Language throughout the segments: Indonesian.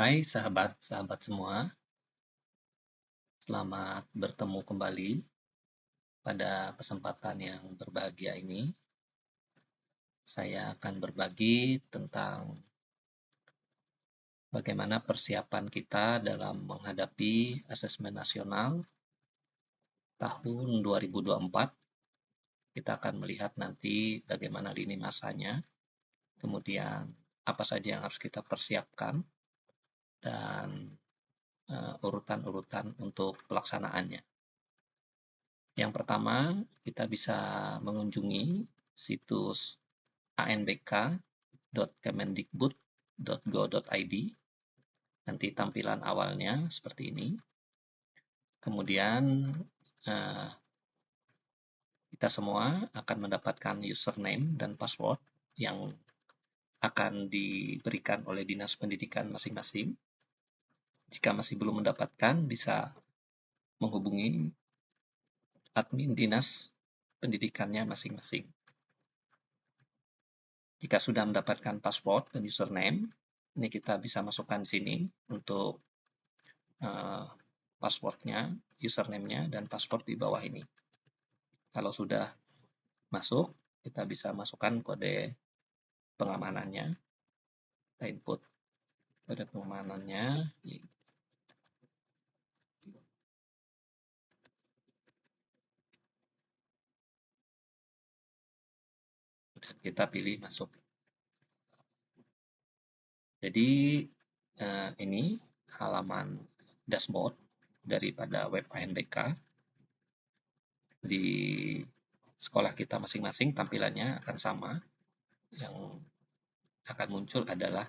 Hai sahabat-sahabat semua, selamat bertemu kembali pada kesempatan yang berbahagia ini. Saya akan berbagi tentang bagaimana persiapan kita dalam menghadapi asesmen nasional tahun 2024. Kita akan melihat nanti bagaimana lini masanya, kemudian apa saja yang harus kita persiapkan, dan urutan-urutan untuk pelaksanaannya. Yang pertama, kita bisa mengunjungi situs anbk.kemendikbud.go.id. Nanti tampilan awalnya seperti ini. Kemudian kita semua akan mendapatkan username dan password yang akan diberikan oleh dinas pendidikan masing-masing. Jika masih belum mendapatkan, bisa menghubungi admin dinas pendidikannya masing-masing. Jika sudah mendapatkan password dan username, ini kita bisa masukkan di sini untuk passwordnya, username-nya, dan password di bawah ini. Kalau sudah masuk, kita bisa masukkan kode pengamanannya. Kita input kode pengamanannya. Dan kita pilih masuk. Jadi ini halaman dashboard daripada web ANBK. Di sekolah kita masing-masing tampilannya akan sama. Yang akan muncul adalah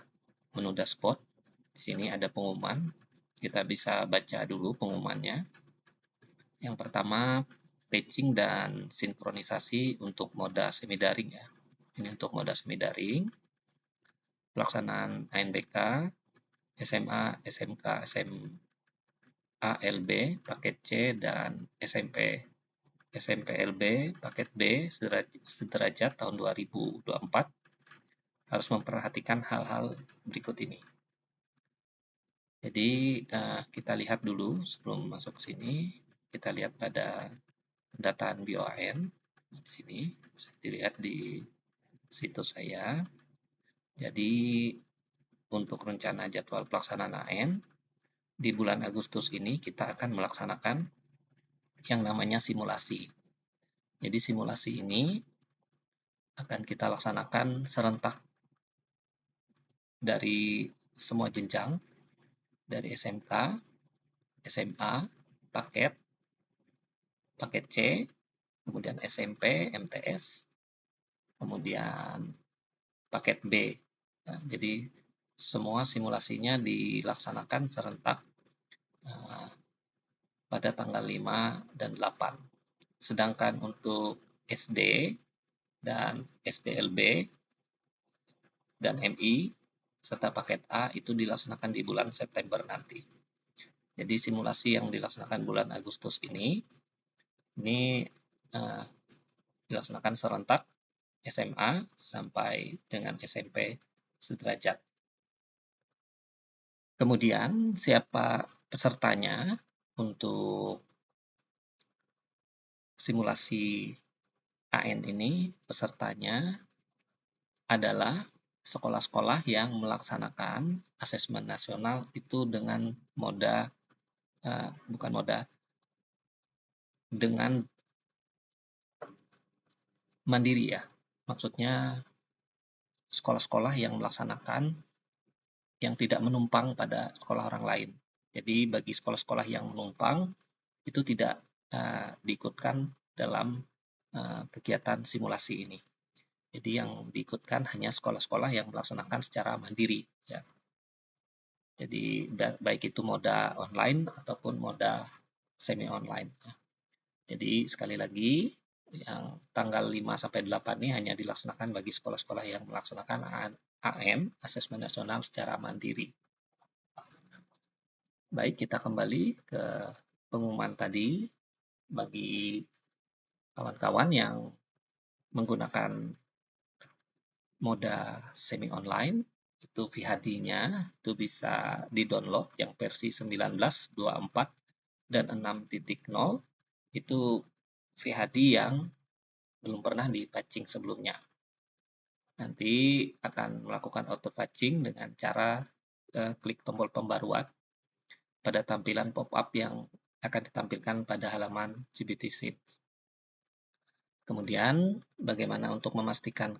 menu dashboard. Di sini ada pengumuman. Kita bisa baca dulu pengumumannya. Yang pertama, patching dan sinkronisasi untuk moda semi-daring ya. Ini untuk moda semi-daring. Pelaksanaan ANBK, SMA, SMK, SMA LB, paket C, dan SMP LB, paket B, sederajat tahun 2024 harus memperhatikan hal-hal berikut ini. Jadi kita lihat dulu sebelum masuk ke sini, kita lihat pada pendataan BOAN. Di sini bisa dilihat di situs saya. Jadi untuk rencana jadwal pelaksanaan AN, di bulan Agustus ini kita akan melaksanakan yang namanya simulasi. Jadi simulasi ini akan kita laksanakan serentak dari semua jenjang, dari SMK, SMA, paket C, kemudian SMP, MTS, kemudian paket B. Nah, jadi semua simulasinya dilaksanakan serentak pada tanggal 5 dan 8. Sedangkan untuk SD dan SDLB dan MI serta paket A itu dilaksanakan di bulan September nanti. Jadi simulasi yang dilaksanakan bulan Agustus ini dilaksanakan serentak SMA sampai dengan SMP sederajat. Kemudian siapa pesertanya untuk simulasi AN ini? Pesertanya adalah sekolah-sekolah yang melaksanakan asesmen nasional itu dengan dengan mandiri ya. Maksudnya sekolah-sekolah yang melaksanakan yang tidak menumpang pada sekolah orang lain. Jadi bagi sekolah-sekolah yang menumpang itu tidak diikutkan dalam kegiatan simulasi ini. Jadi yang diikutkan hanya sekolah-sekolah yang melaksanakan secara mandiri ya. Jadi baik itu moda online ataupun moda semi online ya. Jadi sekali lagi yang tanggal 5 sampai 8 ini hanya dilaksanakan bagi sekolah-sekolah yang melaksanakan AN, asesmen nasional secara mandiri. Baik, kita kembali ke pengumuman tadi. Bagi kawan-kawan yang menggunakan moda semi online, itu VHD-nya itu bisa di-download yang versi 19.24 dan 6.0 itu VHD yang belum pernah di-patching sebelumnya. Nanti akan melakukan auto patching dengan cara klik tombol pembaruan pada tampilan pop-up yang akan ditampilkan pada halaman CBT Sheets. Kemudian bagaimana untuk memastikan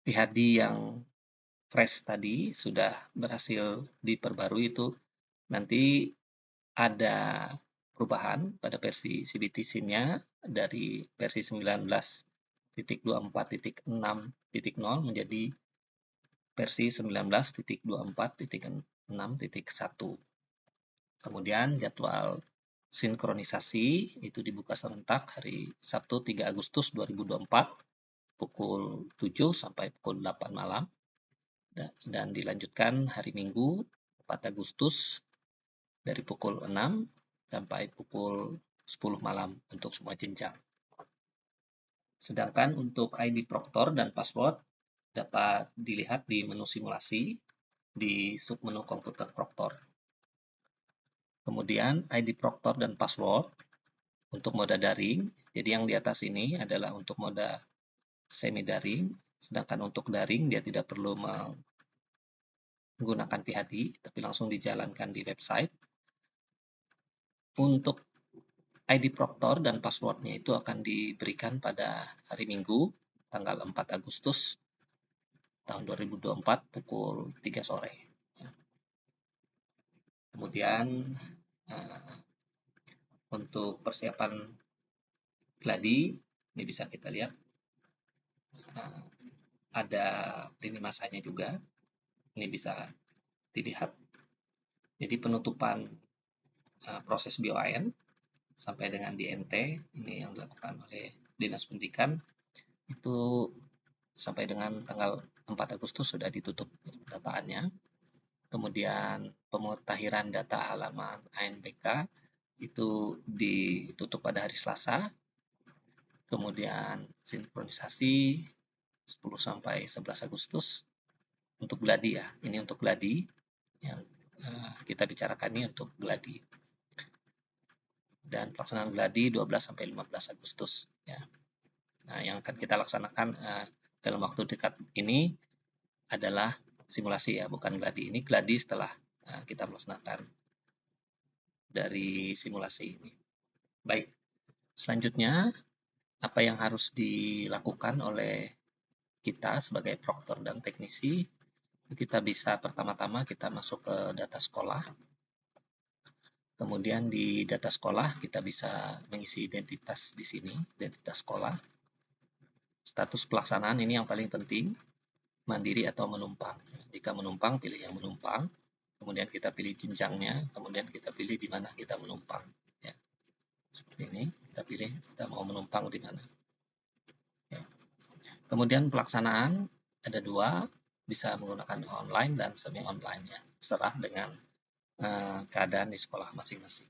VHD yang fresh tadi sudah berhasil diperbarui, itu nanti ada perubahan pada versi CBT Scene-nya dari versi 19.24.6.0 menjadi versi 19.24.6.1. Kemudian jadwal sinkronisasi itu dibuka serentak hari Sabtu 3 Agustus 2024 pukul 7 sampai pukul 8 malam dan dilanjutkan hari Minggu 4 Agustus dari pukul 6 sampai pukul 10 malam untuk semua jenjang. Sedangkan untuk ID Proctor dan password dapat dilihat di menu simulasi di submenu komputer Proctor. Kemudian ID Proctor dan password untuk mode daring, jadi yang di atas ini adalah untuk mode semi daring, sedangkan untuk daring dia tidak perlu menggunakan PHD, tapi langsung dijalankan di website. Untuk ID Proctor dan passwordnya itu akan diberikan pada hari Minggu, tanggal 4 Agustus tahun 2024 pukul 3 sore. Kemudian untuk persiapan gladi, ini bisa kita lihat ada lini masanya juga, ini bisa dilihat. Jadi penutupan proses BOAN sampai dengan DNT, ini yang dilakukan oleh Dinas Pendidikan, itu sampai dengan tanggal 4 Agustus sudah ditutup dataannya. Kemudian pemutahiran data halaman ANPK itu ditutup pada hari Selasa. Kemudian sinkronisasi 10 sampai 11 Agustus untuk gladi ya. Ini untuk gladi yang kita bicarakan ini untuk gladi. Dan pelaksanaan gladi 12 sampai 15 Agustus ya. Nah, yang akan kita laksanakan dalam waktu dekat ini adalah simulasi ya, bukan gladi. Ini gladi setelah kita melaksanakan dari simulasi ini. Baik, selanjutnya apa yang harus dilakukan oleh kita sebagai proktor dan teknisi? Kita bisa pertama-tama kita masuk ke data sekolah. Kemudian di data sekolah kita bisa mengisi identitas di sini, identitas sekolah. Status pelaksanaan ini yang paling penting, mandiri atau menumpang. Jika menumpang, pilih yang menumpang. Kemudian kita pilih jenjangnya, kemudian kita pilih di mana kita menumpang. Ya. Seperti ini, kita pilih kita mau menumpang di mana. Ya. Kemudian pelaksanaan ada dua, bisa menggunakan online dan semi online ya, serah dengan keadaan di sekolah masing-masing.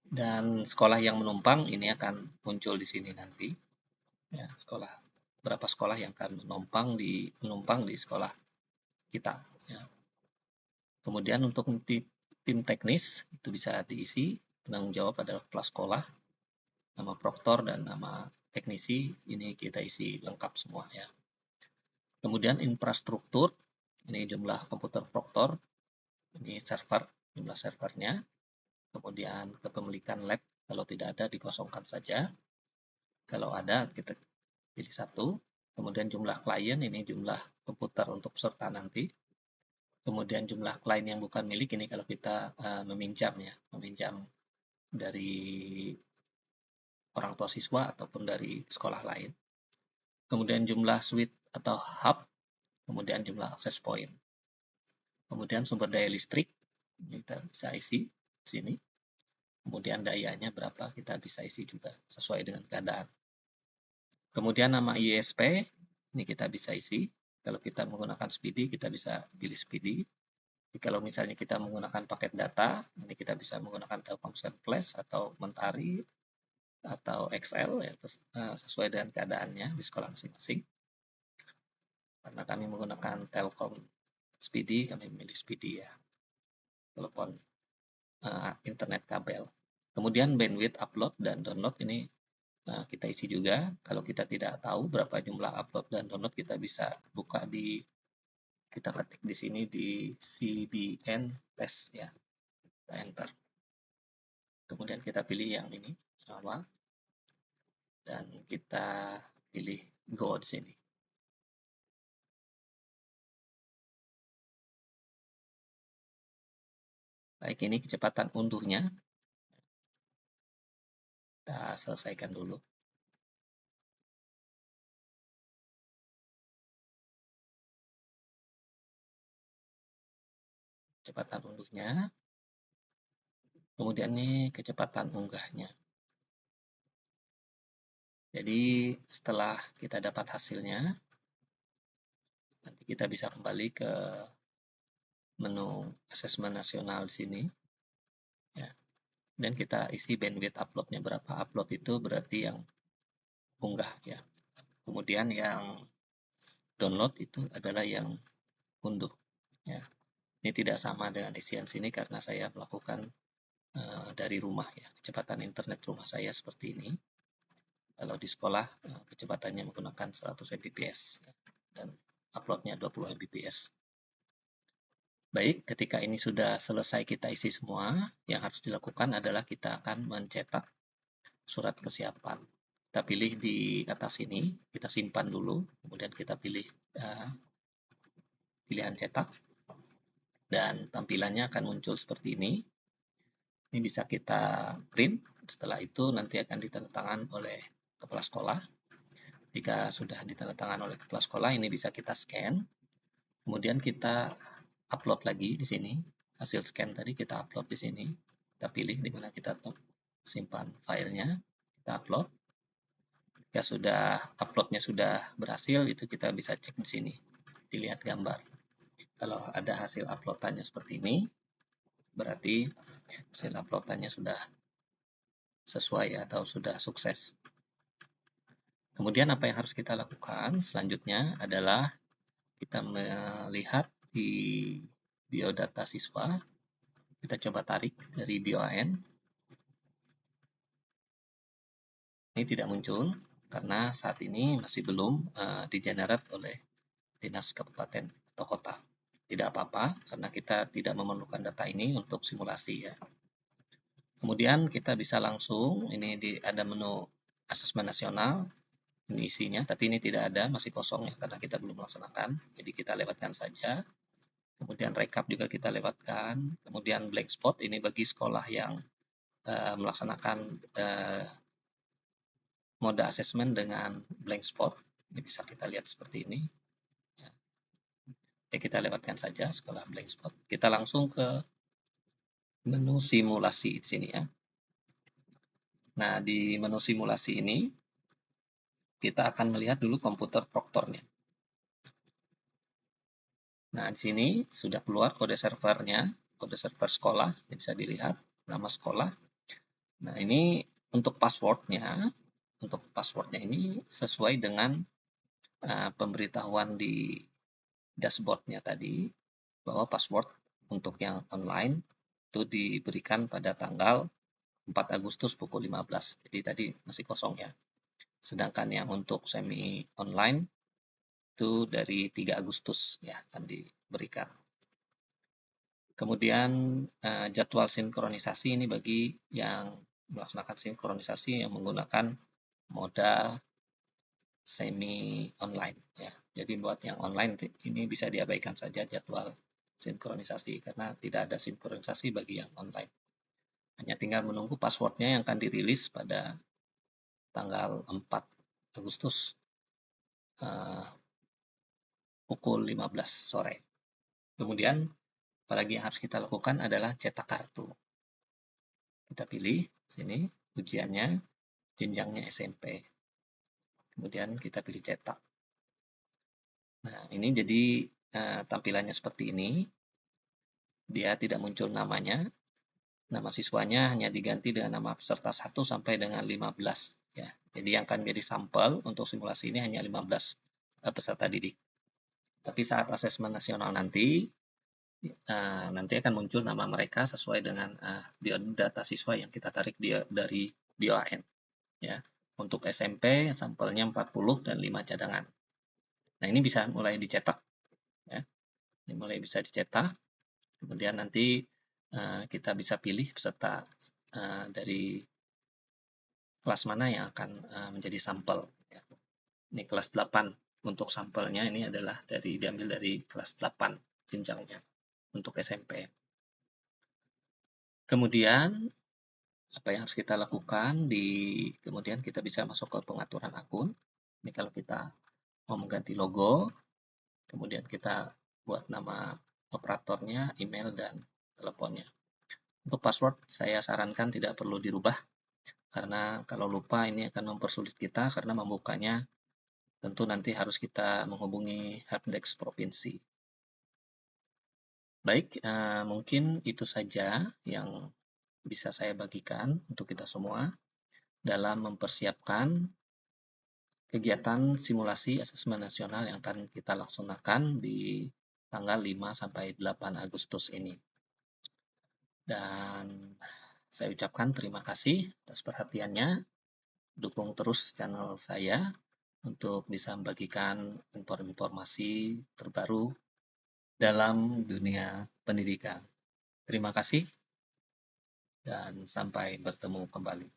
Dan sekolah yang menumpang ini akan muncul di sini nanti. Ya, berapa sekolah yang akan menumpang di sekolah kita. Ya. Kemudian untuk tim teknis itu bisa diisi, penanggung jawab adalah kepala sekolah, nama proktor dan nama teknisi ini kita isi lengkap semua ya. Kemudian infrastruktur, ini jumlah komputer proktor, ini server, jumlah servernya. Kemudian kepemilikan lab, kalau tidak ada dikosongkan saja. Kalau ada kita pilih satu. Kemudian jumlah klien, ini jumlah komputer untuk peserta nanti. Kemudian jumlah klien yang bukan milik, ini kalau kita meminjam ya, meminjam dari orang tua siswa ataupun dari sekolah lain. Kemudian jumlah suite atau hub, kemudian jumlah access point. Kemudian sumber daya listrik, ini kita bisa isi di sini. Kemudian dayanya berapa, kita bisa isi juga sesuai dengan keadaan. Kemudian nama ISP, ini kita bisa isi. Kalau kita menggunakan Speedy, kita bisa pilih Speedy. Kalau misalnya kita menggunakan paket data, ini kita bisa menggunakan Telkomsel Flash atau Mentari atau XL ya, sesuai dengan keadaannya di sekolah masing-masing. Karena kami menggunakan Telkom Speedy, kami memilih Speedy ya, telepon internet kabel. Kemudian bandwidth upload dan download ini kita isi juga. Kalau kita tidak tahu berapa jumlah upload dan download, kita bisa buka kita ketik di sini di CBN test ya, kita enter. Kemudian kita pilih yang ini awal dan kita pilih go di sini. Baik, ini kecepatan unduhnya. Kita selesaikan dulu. Kecepatan unduhnya. Kemudian ini kecepatan unggahnya. Jadi setelah kita dapat hasilnya, nanti kita bisa kembali ke menu asesmen nasional di sini. Ya. Dan kita isi bandwidth uploadnya berapa. Upload itu berarti yang unggah ya. Kemudian yang download itu adalah yang unduh ya. Ini tidak sama dengan isian sini karena saya melakukan dari rumah ya. Kecepatan internet rumah saya seperti ini. Kalau di sekolah kecepatannya menggunakan 100 Mbps ya, dan uploadnya 20 Mbps. Baik, ketika ini sudah selesai kita isi semua, yang harus dilakukan adalah kita akan mencetak surat kesiapan. Kita pilih di atas ini, kita simpan dulu, kemudian kita pilih pilihan cetak, dan tampilannya akan muncul seperti ini. Ini bisa kita print, setelah itu nanti akan ditandatangan oleh kepala sekolah. Jika sudah ditandatangan oleh kepala sekolah, ini bisa kita scan, kemudian kita upload lagi di sini. Hasil scan tadi kita upload di sini. Kita pilih di mana kita simpan filenya, kita upload. Jika sudah uploadnya sudah berhasil, itu kita bisa cek di sini, dilihat gambar. Kalau ada hasil uploadannya seperti ini, berarti hasil uploadannya sudah sesuai atau sudah sukses. Kemudian apa yang harus kita lakukan selanjutnya adalah kita melihat di biodata siswa. Kita coba tarik dari BOAN. Ini tidak muncul karena saat ini masih belum digenerate oleh dinas kabupaten atau kota. Tidak apa-apa karena kita tidak memerlukan data ini untuk simulasi ya. Kemudian kita bisa langsung, ini ada menu asesmen nasional, ini isinya, tapi ini tidak ada, masih kosong ya karena kita belum melaksanakan, jadi kita lewatkan saja. Kemudian recap juga kita lewatkan, kemudian blank spot ini bagi sekolah yang melaksanakan mode asesmen dengan blank spot, ini bisa kita lihat seperti ini. Ya, kita lewatkan saja sekolah blank spot. Kita langsung ke menu simulasi di sini ya. Nah, di menu simulasi ini kita akan melihat dulu komputer proktornya. Nah, di sini sudah keluar kode servernya, kode server sekolah, ini bisa dilihat nama sekolah. Nah, ini untuk passwordnya ini sesuai dengan pemberitahuan di dashboardnya tadi, bahwa password untuk yang online itu diberikan pada tanggal 4 Agustus pukul 15. Jadi tadi masih kosong ya. Sedangkan yang untuk semi online itu dari 3 Agustus ya akan diberikan. Kemudian jadwal sinkronisasi ini bagi yang melaksanakan sinkronisasi yang menggunakan moda semi online ya. Jadi buat yang online ini bisa diabaikan saja jadwal sinkronisasi karena tidak ada sinkronisasi bagi yang online. Hanya tinggal menunggu passwordnya yang akan dirilis pada tanggal 4 Agustus pukul 15 sore. Kemudian apalagi yang harus kita lakukan adalah cetak kartu. Kita pilih sini ujiannya, jenjangnya SMP. Kemudian kita pilih cetak. Nah, ini jadi tampilannya seperti ini. Dia tidak muncul namanya. Nama siswanya hanya diganti dengan nama peserta 1 sampai dengan 15 ya. Jadi yang akan menjadi sampel untuk simulasi ini hanya 15 peserta didik. Tapi saat asesmen nasional nanti akan muncul nama mereka sesuai dengan data siswa yang kita tarik dari BOAN. Ya, untuk SMP sampelnya 40 dan 5 cadangan. Nah, ini bisa mulai dicetak. Ya. Ini mulai bisa dicetak. Kemudian nanti kita bisa pilih peserta dari kelas mana yang akan menjadi sampel. Ya. Ini kelas 8. Untuk sampelnya ini adalah diambil dari kelas 8 jenjangnya untuk SMP. Kemudian apa yang harus kita lakukan kemudian kita bisa masuk ke pengaturan akun. Ini kalau kita mau mengganti logo, kemudian kita buat nama operatornya, email, dan teleponnya. Untuk password saya sarankan tidak perlu dirubah, karena kalau lupa ini akan mempersulit kita karena membukanya tentu nanti harus kita menghubungi helpdesk provinsi. Baik, mungkin itu saja yang bisa saya bagikan untuk kita semua dalam mempersiapkan kegiatan simulasi asesmen nasional yang akan kita laksanakan di tanggal 5 sampai 8 Agustus ini. Dan saya ucapkan terima kasih atas perhatiannya. Dukung terus channel saya untuk bisa membagikan informasi terbaru dalam dunia pendidikan. Terima kasih dan sampai bertemu kembali.